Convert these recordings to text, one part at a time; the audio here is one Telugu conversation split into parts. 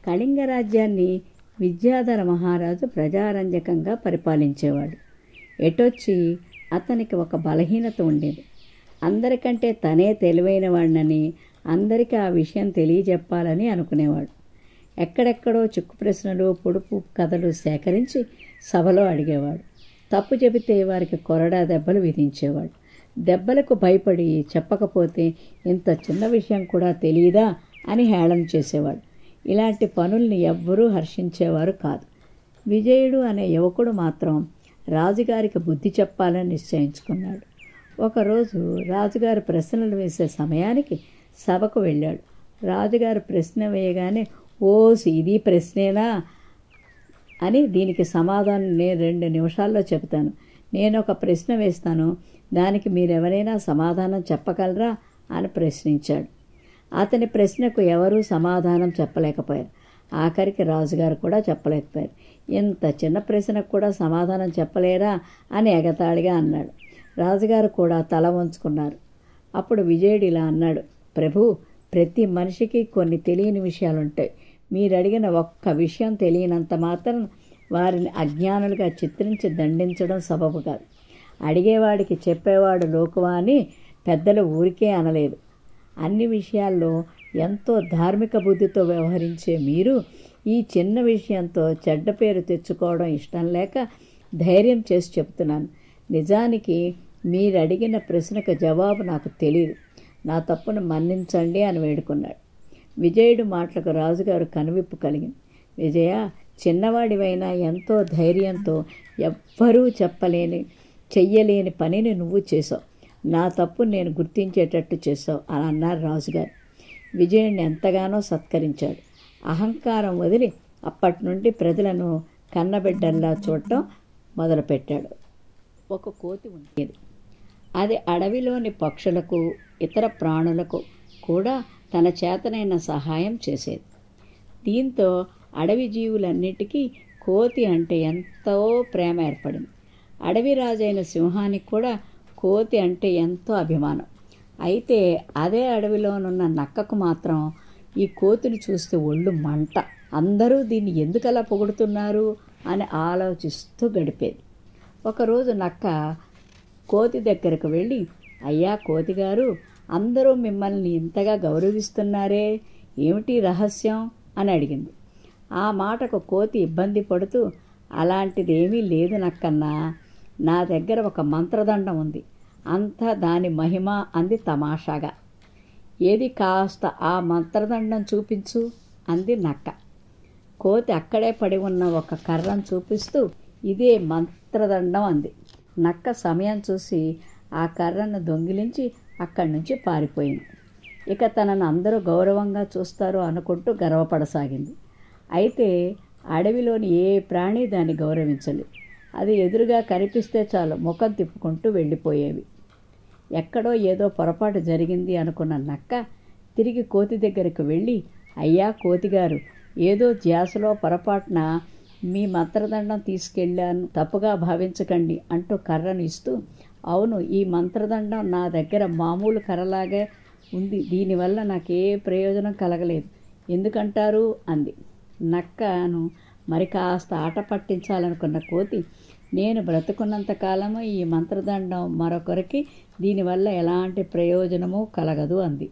కళింగ రాజ్యాన్ని విద్యాధర మహారాజు ప్రజారంజకంగా పరిపాలించేవాడు. ఎటొచ్చి అతనికి ఒక బలహీనత ఉండేది. అందరికంటే తనే తెలివైన వాడినని, అందరికీ ఆ విషయం తెలియజెప్పాలని అనుకునేవాడు. ఎక్కడెక్కడో చిక్కు ప్రశ్నలు, పొడుపు కథలు సేకరించి సభలో అడిగేవాడు. తప్పు చెబితే వారికి కొరడా దెబ్బలు విధించేవాడు. దెబ్బలకు భయపడి చెప్పకపోతే ఇంత చిన్న విషయం కూడా తెలియదా అని హేళన చేసేవాడు. ఇలాంటి పనుల్ని ఎవ్వరూ హర్షించేవారు కాదు. విజయుడు అనే యువకుడు మాత్రం రాజుగారికి బుద్ధి చెప్పాలని నిశ్చయించుకున్నాడు. ఒకరోజు రాజుగారు ప్రశ్నలు వేసే సమయానికి సభకు వెళ్ళాడు. రాజుగారు ప్రశ్న వేయగానే, ఓసి ఇది ప్రశ్నేనా అని, దీనికి సమాధానం నేను 2 నిమిషాల్లో చెబుతాను. నేను ఒక ప్రశ్న వేస్తాను, దానికి మీరెవరైనా సమాధానం చెప్పగలరా అని ప్రశ్నించాడు. అతని ప్రశ్నకు ఎవరూ సమాధానం చెప్పలేకపోయారు. ఆఖరికి రాజుగారు కూడా చెప్పలేకపోయారు. ఇంత చిన్న ప్రశ్నకు కూడా సమాధానం చెప్పలేరా అని ఎగతాళిగా అన్నాడు. రాజుగారు కూడా తల వంచుకున్నారు. అప్పుడు విజయుడు ఇలా అన్నాడు, ప్రభు, ప్రతి మనిషికి కొన్ని తెలియని విషయాలుంటాయి. మీరు అడిగిన ఒక్క విషయం తెలియనంత మాత్రం వారిని అజ్ఞానులుగా చిత్రించి దండించడం సబబు కాదు. అడిగేవాడికి చెప్పేవాడు లోకువా అని పెద్దలు ఊరికే అనలేదు. అన్ని విషయాల్లో ఎంతో ధార్మిక బుద్ధితో వ్యవహరించే మీరు ఈ చిన్న విషయంతో చెడ్డ పేరు తెచ్చుకోవడం ఇష్టం లేక ధైర్యం చేసి చెప్తున్నాను. నిజానికి మీరు అడిగిన ప్రశ్నకు జవాబు నాకు తెలియదు. నా తప్పును మన్నించండి అని వేడుకున్నాడు. విజయుడు మాటలకు రాజుగారు కనువిప్పు కలిగింది. విజయ, చిన్నవాడివైనా ఎంతో ధైర్యంతో ఎవ్వరూ చెయ్యలేని పనిని నువ్వు చేసావు. నా తప్పు నేను గుర్తించేటట్టు చేసావు అని అన్నారు రాజుగారు. విజయుడిని ఎంతగానో సత్కరించాడు. అహంకారం వదిలి అప్పటి నుండి ప్రజలను కన్నబిడ్డల్లా చూడటం మొదలుపెట్టాడు. ఒక కోతి ఉండేది. అది అడవిలోని పక్షులకు, ఇతర ప్రాణులకు కూడా తన చేతనైన సహాయం చేసేది. దీంతో అడవి జీవులన్నిటికీ కోతి అంటే ఎంతో ప్రేమ ఏర్పడింది. అడవి రాజైన సింహానికి కూడా కోతి అంటే ఎంతో అభిమానం. అయితే అదే అడవిలోనున్న నక్కకు మాత్రం ఈ కోతిని చూస్తే ఒళ్ళు మంట. అందరూ దీన్ని ఎందుకలా పొగుడుతున్నారు అని ఆలోచిస్తూ గడిపేది. ఒకరోజు నక్క కోతి దగ్గరకు వెళ్ళి, అయ్యా కోతిగారు, అందరూ మిమ్మల్ని ఇంతగా గౌరవిస్తున్నారే, ఏమిటి రహస్యం అని అడిగింది. ఆ మాటకు కోతి ఇబ్బంది పడుతూ, అలాంటిదేమీ లేదు నక్కన్నా, నా దగ్గర ఒక మంత్రదండం ఉంది, అంతా దాని మహిమ అంది తమాషాగా. ఏది కాస్త ఆ మంత్రదండం చూపించు అంది నక్క. కోతి అక్కడే పడి ఉన్న ఒక కర్రను చూపిస్తూ, ఇదే మంత్రదండం అంది. నక్క సమయం చూసి ఆ కర్రను దొంగిలించి అక్కడి నుంచి పారిపోయింది. ఇక తనను అందరూ గౌరవంగా చూస్తారు అనుకుంటూ గర్వపడసాగింది. అయితే అడవిలోని ఏ ప్రాణి దాన్ని గౌరవించలేదు. అది ఎదురుగా కనిపిస్తే చాలు ముఖం తిప్పుకుంటూ వెళ్ళిపోయేవి. ఎక్కడో ఏదో పొరపాటు జరిగింది అనుకున్న నక్క తిరిగి కోతి దగ్గరికి వెళ్ళి, అయ్యా కోతిగారు, ఏదో ధ్యాసలో పొరపాటున మీ మంత్రదండం తీసుకెళ్ళాను, తప్పుగా భావించకండి అంటూ కర్రను ఇస్తూ, అవును, ఈ మంత్రదండం నా దగ్గర మామూలు కర్రలాగే ఉంది, దీనివల్ల నాకే ప్రయోజనం కలగలేదు, ఎందుకంటారు అంది. నక్కను మరి కాస్త ఆట పట్టించాలనుకున్న కోతి, నేను బ్రతుకున్నంతకాలము ఈ మంత్రదండం మరొకరికి దీనివల్ల ఎలాంటి ప్రయోజనమూ కలగదు అంది.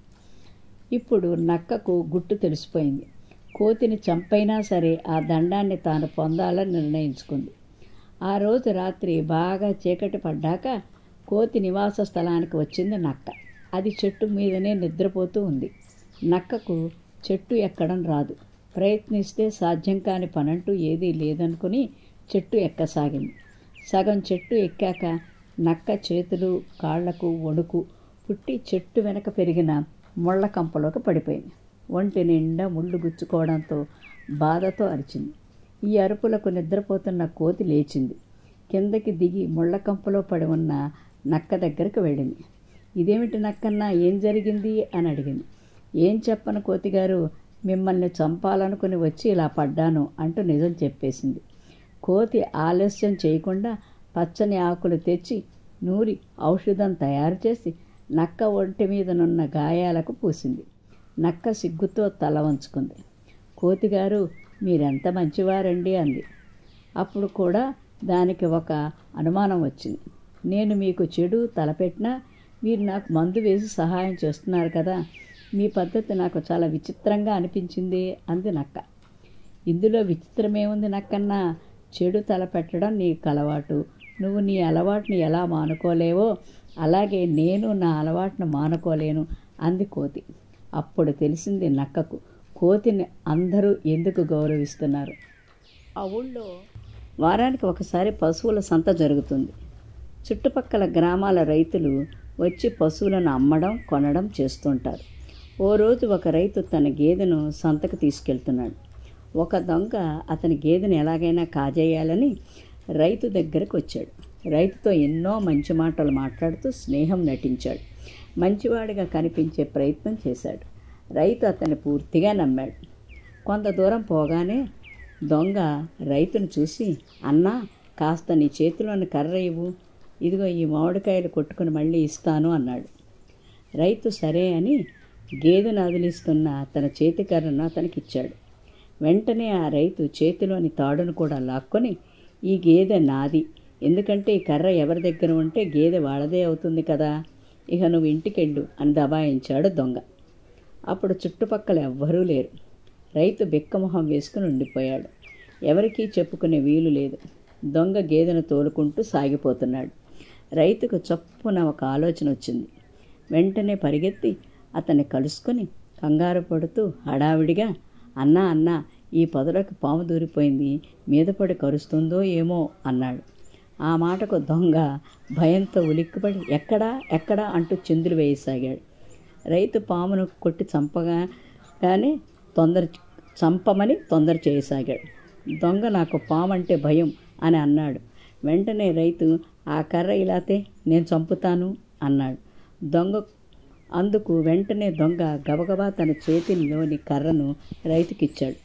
ఇప్పుడు నక్కకు గుట్టు తెలిసిపోయింది. కోతిని చంపైనా సరే ఆ దండాన్ని తాను పొందాలని నిర్ణయించుకుంది. ఆ రోజు రాత్రి బాగా చీకటి పడ్డాక కోతి నివాస స్థలానికి వచ్చింది నక్క. అది చెట్టు మీదనే నిద్రపోతూ ఉంది. నక్కకు చెట్టు ఎక్కడం రాదు. ప్రయత్నిస్తే సాధ్యం కాని పనంటూ ఏదీ లేదనుకుని చెట్టు ఎక్కసాగింది. సగం చెట్టు ఎక్కాక నక్క చేతులు కాళ్లకు వణుకు పుట్టి చెట్టు వెనక పెరిగిన ముళ్ళ కంపలోకి పడిపోయింది. ఒంటి నిండా ముళ్ళు గుచ్చుకోవడంతో బాధతో అరిచింది. ఈ అరుపులకు నిద్రపోతున్న కోతి లేచింది. కిందకి దిగి ముళ్ళ కంపలో పడి ఉన్న నక్క దగ్గరికి వెళ్ళింది. ఇదేమిటి నక్కన్నా, ఏం జరిగింది అని అడిగింది. ఏం చెప్పను కోతిగారు, మిమ్మల్ని చంపాలనుకుని వచ్చి ఇలా పడ్డాను అంటూ నిజం చెప్పేసింది. కోతి ఆలస్యం చేయకుండా పచ్చని ఆకులు తెచ్చి నూరి ఔషధం తయారు చేసి నక్క ఒంటి మీదనున్న గాయాలకు పూసింది. నక్క సిగ్గుతో తల వంచుకుంది. కోతిగారు మీరెంత మంచివారండి అంది. అప్పుడు కూడా దానికి ఒక అనుమానం వచ్చింది. నేను మీకు చెడు తలపెట్టినా మీరు నాకు మందు వేసి సహాయం చేస్తున్నారు కదా, మీ పద్ధతి నాకు చాలా విచిత్రంగా అనిపించింది అంది నక్క. ఇందులో విచిత్రమేముంది నక్కన్నా, చెడు తలపెట్టడం నీకు అలవాటు, నువ్వు నీ అలవాటుని ఎలా మానుకోలేవో అలాగే నేను నా అలవాటును మానుకోలేను అంది కోతి. అప్పుడు తెలిసింది నక్కకు కోతిని అందరూ ఎందుకు గౌరవిస్తున్నారు. ఆ ఊళ్ళో వారానికి ఒకసారి పశువుల సంత జరుగుతుంది. చుట్టుపక్కల గ్రామాల రైతులు వచ్చి పశువులను అమ్మడం కొనడం చేస్తుంటారు. ఓ రోజు ఒక రైతు తన గేదెను సంతకు తీసుకెళ్తున్నాడు. ఒక దొంగ అతని గేదెను ఎలాగైనా కాజేయాలని రైతు దగ్గరకు వచ్చాడు. రైతుతో ఎన్నో మంచి మాటలు మాట్లాడుతూ స్నేహం నటించాడు. మంచివాడిగా కనిపించే ప్రయత్నం చేశాడు. రైతు అతన్ని పూర్తిగా నమ్మాడు. కొంత దూరం పోగానే దొంగ రైతును చూసి, అన్నా, కాస్త నీ చేతిలోని కర్ర ఇవ్వు, ఇదిగో ఈ మామిడికాయలు కొట్టుకుని మళ్ళీ ఇస్తాను అన్నాడు. రైతు సరే అని గేదెను అదిలిస్తున్న తన చేతి కర్రను అతనికిచ్చాడు. వెంటనే ఆ రైతు చేతిలోని తాడును కూడా లాక్కొని, ఈ గేదె నాది, ఎందుకంటే ఈ కర్ర ఎవరి దగ్గర ఉంటే గేదె వాళ్ళదే అవుతుంది కదా, ఇక నువ్వు ఇంటికెళ్ళు అని దబాయించాడు దొంగ. అప్పుడు చుట్టుపక్కల ఎవ్వరూ లేరు. రైతు బిక్కమొహం వేసుకుని ఉండిపోయాడు. ఎవరికీ చెప్పుకునే వీలు లేదు. దొంగ గేదెను తోలుకుంటూ సాగిపోతున్నాడు. రైతుకు చప్పున ఒక ఆలోచన వచ్చింది. వెంటనే పరిగెత్తి అతన్ని కలుసుకొని కంగారు పడుతూ హడావిడిగా, అన్నా అన్నా, ఈ పొదలోకి పాము దూరిపోయింది, మీద పడి కరుస్తుందో ఏమో అన్నాడు. ఆ మాటకు దొంగ భయంతో ఉలిక్కిపడి ఎక్కడా ఎక్కడా అంటూ చిందులు వేయసాగాడు. రైతు పామును కొట్టి చంపమని తొందర చేయసాగాడు. దొంగ నాకు పాము అంటే భయం అని అన్నాడు. వెంటనే రైతు, ఆ కర్ర ఇలాతే నేను చంపుతాను అన్నాడు. వెంటనే దొంగ గబగబా తన చేతిలోని కర్రను రైతుకిచ్చాడు.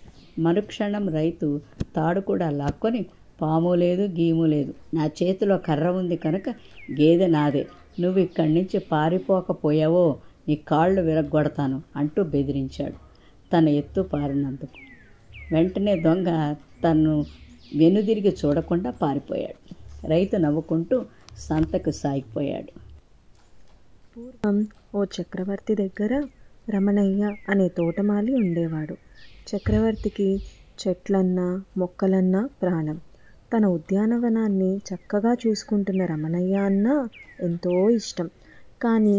మరుక్షణం రైతు తాడు కూడా లాక్కొని, పాము లేదు గీము లేదు, నా చేతిలో కర్ర ఉంది కనుక గేదె నాదే, నువ్వు ఇక్కడి నుంచి పారిపోకపోయావో నీ కాళ్ళు విరగ్గొడతాను అంటూ బెదిరించాడు తన ఎత్తు పారినందుకు. వెంటనే దొంగ తను వెనుదిరిగి చూడకుండా పారిపోయాడు. రైతు నవ్వుకుంటూ సంతకు సాగిపోయాడు. పూర్వం ఓ చక్రవర్తి దగ్గర రమణయ్య అనే తోటమాలి ఉండేవాడు. చక్రవర్తికి చెట్లన్నా మొక్కలన్నా ప్రాణం. తన ఉద్యానవనాన్ని చక్కగా చూసుకుంటున్న రమణయ్య అన్నా ఎంతో ఇష్టం. కానీ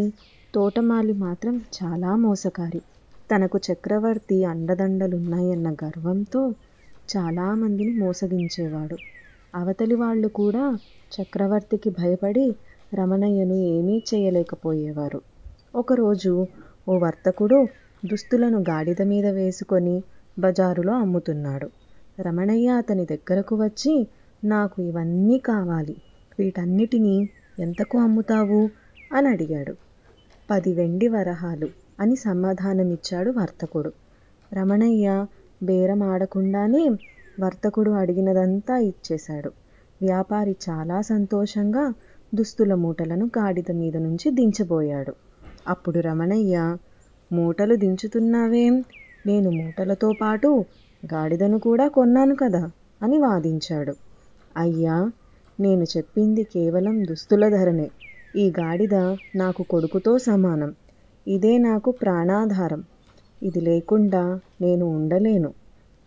తోటమాలి మాత్రం చాలా మోసకారి. తనకు చక్రవర్తి అండదండలున్నాయన్న గర్వంతో చాలామందిని మోసగించేవాడు. అవతలి వాళ్ళు కూడా చక్రవర్తికి భయపడి రమణయ్యను ఏమీ చేయలేకపోయేవారు. ఒకరోజు ఓ వర్తకుడు దుస్తులను గాడిద మీద వేసుకొని బజారులో అమ్ముతున్నాడు. రమణయ్య అతని దగ్గరకు వచ్చి, నాకు ఇవన్నీ కావాలి, వీటన్నిటినీ ఎంతకు అమ్ముతావు అని అడిగాడు. 10 వెండి వరహాలు అని సమాధానమిచ్చాడు వర్తకుడు. రమణయ్య బేరం ఆడకుండానే వర్తకుడు అడిగినదంతా ఇచ్చేశాడు. వ్యాపారి చాలా సంతోషంగా దుస్తుల మూటలను గాడిద మీద నుంచి దించబోయాడు. అప్పుడు రమణయ్య, మూటలు దించుతున్నావేం, నేను మూటలతో పాటు గాడిదను కూడా కొన్నాను కదా అని వాదించాడు. అయ్యా, నేను చెప్పింది కేవలం దుస్తుల ధరనే. ఈ గాడిద నాకు కొడుకుతో సమానం. ఇదే నాకు ప్రాణాధారం. ఇది లేకుండా నేను ఉండలేను.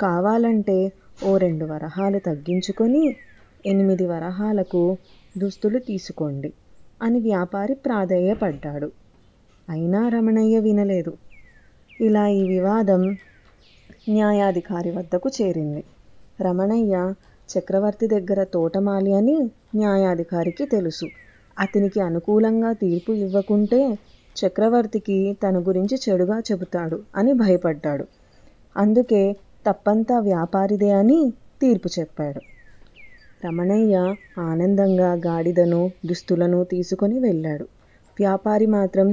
కావాలంటే ఓ 2 వరహాలు తగ్గించుకొని 8 వరహాలకు దుస్తులు తీసుకోండి అని వ్యాపారి ప్రాధేయపడ్డాడు. అయినా రమణయ్య వినలేదు. ఇలా ఈ వివాదం న్యాయాధికారి వద్దకు చేరింది. రమణయ్య చక్రవర్తి దగ్గర తోటమాలి అని న్యాయాధికారికి తెలుసు. అతనికి అనుకూలంగా తీర్పు ఇవ్వకుంటే చక్రవర్తికి తన గురించి చెడుగా చెబుతాడు అని భయపడ్డాడు. అందుకే తప్పంతా వ్యాపారిదే అని తీర్పు చెప్పాడు. రమణయ్య ఆనందంగా గాడిదను దుస్తులను తీసుకొని వెళ్ళాడు. వ్యాపారి మాత్రం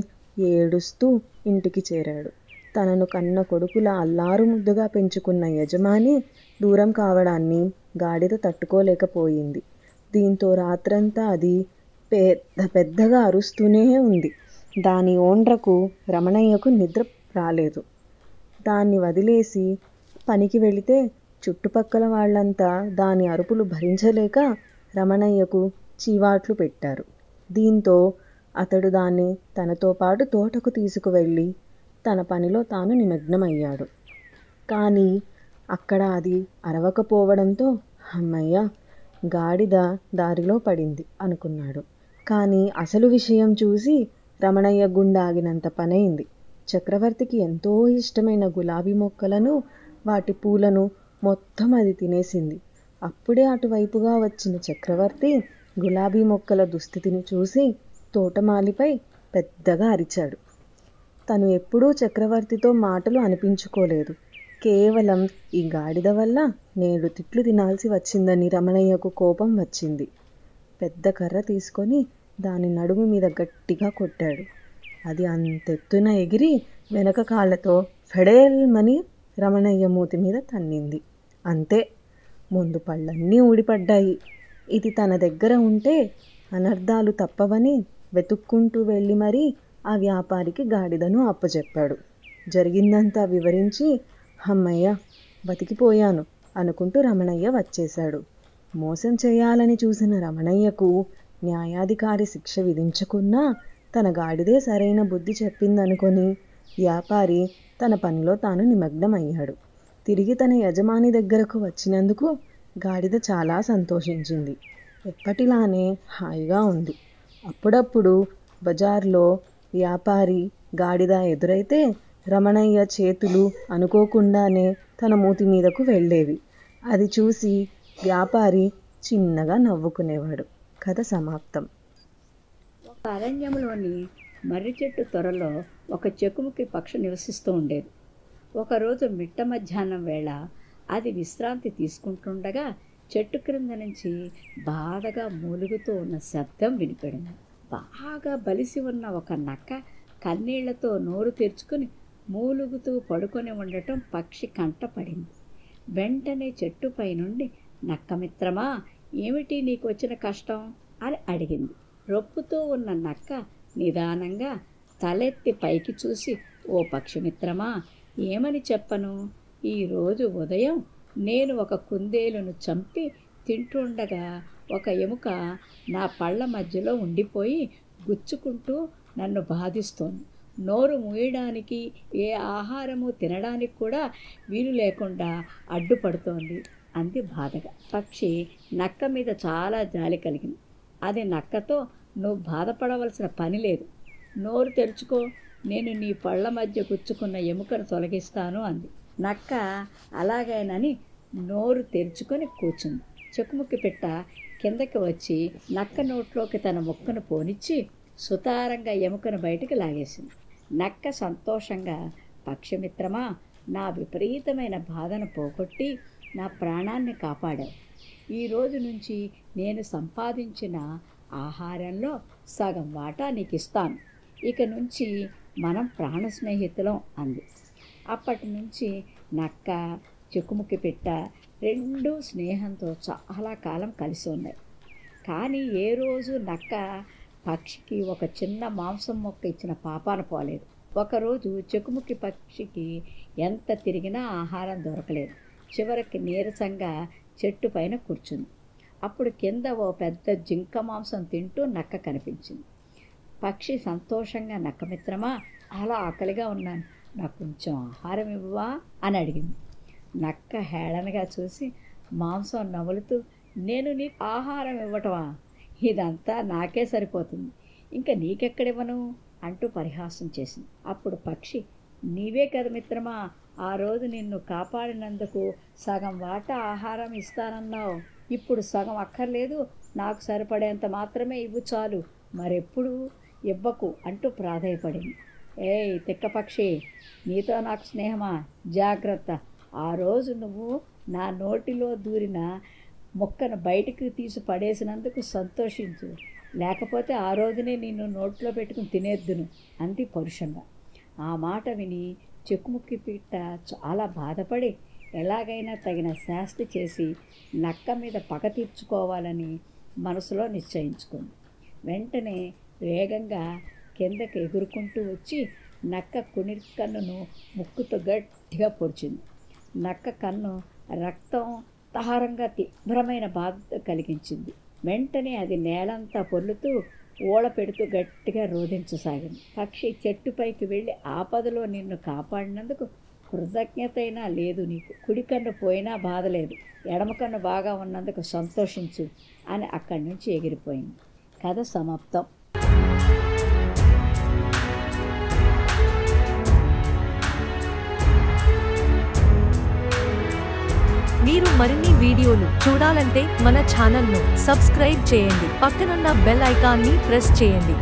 ఏడుస్తూ ఇంటికి చేరాడు. తనను కన్న కొడుకుల అల్లారు ముద్దుగా పెంచుకున్న యజమాని దూరం కావడాన్ని గాడిద తట్టుకోలేకపోయింది. దీంతో రాత్రంతా అది పెద్దగా అరుస్తూనే ఉంది. దాని ఓండ్రకు రమణయ్యకు నిద్ర రాలేదు. దాన్ని వదిలేసి పనికి వెళితే చుట్టుపక్కల వాళ్ళంతా దాని అరుపులు భరించలేక రమణయ్యకు చీవాట్లు పెట్టారు. దీంతో అతడు దాన్ని తనతో పాటు తోటకు తీసుకువెళ్ళి తన పనిలో తాను నిమగ్నమయ్యాడు. కానీ అక్కడ అది అరవకపోవడంతో అమ్మయ్య, గాడిద దారిలో పడింది అనుకున్నాడు. కానీ అసలు విషయం చూసి రమణయ్య గుండాగినంత పనైంది. చక్రవర్తికి ఎంతో ఇష్టమైన గులాబీ మొక్కలను, వాటి పూలను మొత్తం అది తినేసింది. అప్పుడే అటువైపుగా వచ్చిన చక్రవర్తి గులాబీ మొక్కల దుస్థితిని చూసి తోటమాలిపై పెద్దగా అరిచాడు. తను ఎప్పుడూ చక్రవర్తితో మాటలు అనిపించుకోలేదు. కేవలం ఈ గాడిద వల్ల నేడు తిట్లు తినాల్సి వచ్చిందని రమణయ్యకు కోపం వచ్చింది. పెద్ద కర్ర తీసుకొని దాని నడుము మీద గట్టిగా కొట్టాడు. అది అంతెత్తున ఎగిరి వెనక కాళ్ళతో ఫెడేల్మని రమణయ్య మూతి మీద తన్నింది. అంతే, ముందు పళ్ళన్నీ ఊడిపడ్డాయి. ఇది తన దగ్గర ఉంటే అనర్థాలు తప్పవని వెతుక్కుంటూ వెళ్ళి మరీ ఆ వ్యాపారికి గాడిదను అప్పచెప్పాడు. జరిగిందంతా వివరించి అమ్మయ్య, బతికిపోయాను అనుకుంటూ రమణయ్య వచ్చేశాడు. మోసం చేయాలని చూసిన రమణయ్యకు న్యాయాధికారి శిక్ష విధించకున్నా తన గాడిదే సరైన బుద్ధి చెప్పిందనుకొని వ్యాపారి తన పనిలో తాను నిమగ్నమయ్యాడు. తిరిగి తన యజమాని దగ్గరకు వచ్చినందుకు గాడిద చాలా సంతోషించింది. ఎప్పటిలానే హాయిగా ఉంది. అప్పుడప్పుడు బజార్లో వ్యాపారి గాడిద ఎదురైతే రమణయ్య చేతులు అనుకోకుండానే తన మూతి మీదకు వెళ్ళేవి. అది చూసి వ్యాపారి చిన్నగా నవ్వుకునేవాడు. కథ సమాప్తం. ఒక అరణ్యంలోని మర్రి చెట్టు త్వరలో ఒక చెకుముకి పక్షి నివసిస్తూ ఉండేది. ఒకరోజు మిట్ట మధ్యాహ్నం వేళ అది విశ్రాంతి తీసుకుంటుండగా చెట్టు క్రింద నుంచి బాధగా మూలుగుతూ ఉన్న శబ్దం వినిపడింది. బాగా బలిసి ఉన్న ఒక నక్క కన్నీళ్లతో నోరు తెరుచుకుని మూలుగుతూ పడుకొని ఉండటం పక్షి కంట పడింది. వెంటనే చెట్టుపై నుండి, నక్క మిత్రమా, ఏమిటి నీకు వచ్చిన కష్టం అని అడిగింది. రొప్పుతూ ఉన్న నక్క నిదానంగా తలెత్తి పైకి చూసి, ఓ పక్షి మిత్రమా, ఏమని చెప్పను, ఈరోజు ఉదయం నేను ఒక కుందేలును చంపి తింటుండగా ఒక ఎముక నా పళ్ళ మధ్యలో ఉండిపోయి గుచ్చుకుంటూ నన్ను బాధిస్తోంది. నోరు మూయడానికి, ఏ ఆహారము తినడానికి కూడా వీలు లేకుండా అడ్డుపడుతోంది అంది బాధగా. పక్షి నక్క మీద చాలా జాలి కలిగింది. అది నక్కతో, నువ్వు బాధపడవలసిన పని లేదు, నోరు తెరుచుకో, నేను నీ పళ్ళ మధ్య గుచ్చుకున్న ఎముకను తొలగిస్తాను అంది. నక్క అలాగేనని నోరు తెరుచుకొని కూర్చుంది. చెకుముకి పిట్ట కిందకి వచ్చి నక్క నోట్లోకి తన ముక్కను పోనిచ్చి సుతారంగా ఎముకను బయటికి లాగేసింది. నక్క సంతోషంగా, పక్షిమిత్రమా, నా విపరీతమైన బాధను పోగొట్టి నా ప్రాణాన్ని కాపాడావు. ఈరోజు నుంచి నేను సంపాదించిన ఆహారంలో సగం వాటా నీకు ఇస్తాను. ఇక నుంచి మనం ప్రాణ స్నేహితులం అంది. అప్పటి నుంచి నక్క, చెకుముకి పిట్ట రెండూ స్నేహంతో చాలా కాలం కలిసి ఉన్నాయి. కానీ ఏ రోజు నక్క పక్షికి ఒక చిన్న మాంసం మొక్క ఇచ్చిన పాపాన పోలేదు. ఒకరోజు చెకుముకి పక్షికి ఎంత తిరిగినా ఆహారం దొరకలేదు. చివరికి నీరసంగా చెట్టు పైన కూర్చుంది. అప్పుడు కింద ఓ పెద్ద జింక మాంసం తింటూ నక్క కనిపించింది. పక్షి సంతోషంగా, నక్క మిత్రమా, అలా ఆకలిగా ఉన్నాను, నాకు కొంచెం ఆహారం ఇవ్వవా అని అడిగింది. నక్క హేళనగా చూసి మాంసం నములుతూ, నేను నీకు ఆహారం ఇవ్వటమా, ఇదంతా నాకే సరిపోతుంది, ఇంకా నీకెక్కడివ్వను అంటూ పరిహాసం చేసింది. అప్పుడు పక్షి, నీవే కదా మిత్రమా ఆ రోజు నిన్ను కాపాడినందుకు సగం వాటా ఆహారం ఇస్తానన్నావు, ఇప్పుడు సగం అక్కర్లేదు, నాకు సరిపడేంత మాత్రమే ఇవ్వు చాలు, మరెప్పుడు ఇవ్వకు అంటూ ప్రాధేయపడింది. ఏయ్ తిక్కపక్షి, నీతో నాకు స్నేహమా, జాగ్రత్త, ఆ రోజు నువ్వు నా నోటిలో దూరిన మొక్కను బయటికి తీసి పడేసినందుకు సంతోషించు, లేకపోతే ఆ రోజునే నిన్ను నోట్లో పెట్టుకుని తినేద్దును అంది పరుషంగా. ఆ మాట విని చెకుముకి పిట్ట చాలా బాధపడి ఎలాగైనా తగిన శాస్తి చేసి నక్క మీద పగ తీర్చుకోవాలని మనసులో నిశ్చయించుకుంది. వెంటనే వేగంగా కిందకి ఎగురుకుంటూ వచ్చి నక్క కునికన్నును ముక్కుతో గట్టిగా పొడిచింది. నక్క కన్ను రక్తం తహారంగా తీవ్రమైన బాధ కలిగించింది. వెంటనే అది నేలంతా పొర్లుతూ ఓళ పెడుతూ గట్టిగా రోధించసాగింది. పక్షి, చెట్టుపైకి వెళ్ళి ఆపదలో నిన్ను కాపాడినందుకు కృతజ్ఞతైనా లేదు నీకు. కుడి కన్ను పోయినా బాధ లేదు, ఎడమ కన్ను బాగా ఉన్నందుకు సంతోషించు అని అక్కడి నుంచి ఎగిరిపోయింది. కథ సమాప్తం. మీరు మరిన్ని వీడియోలు చూడాలంటే మన ఛానల్ను సబ్స్క్రైబ్ చేయండి. పక్కనున్న బెల్ ఐకాన్ని ప్రెస్ చేయండి.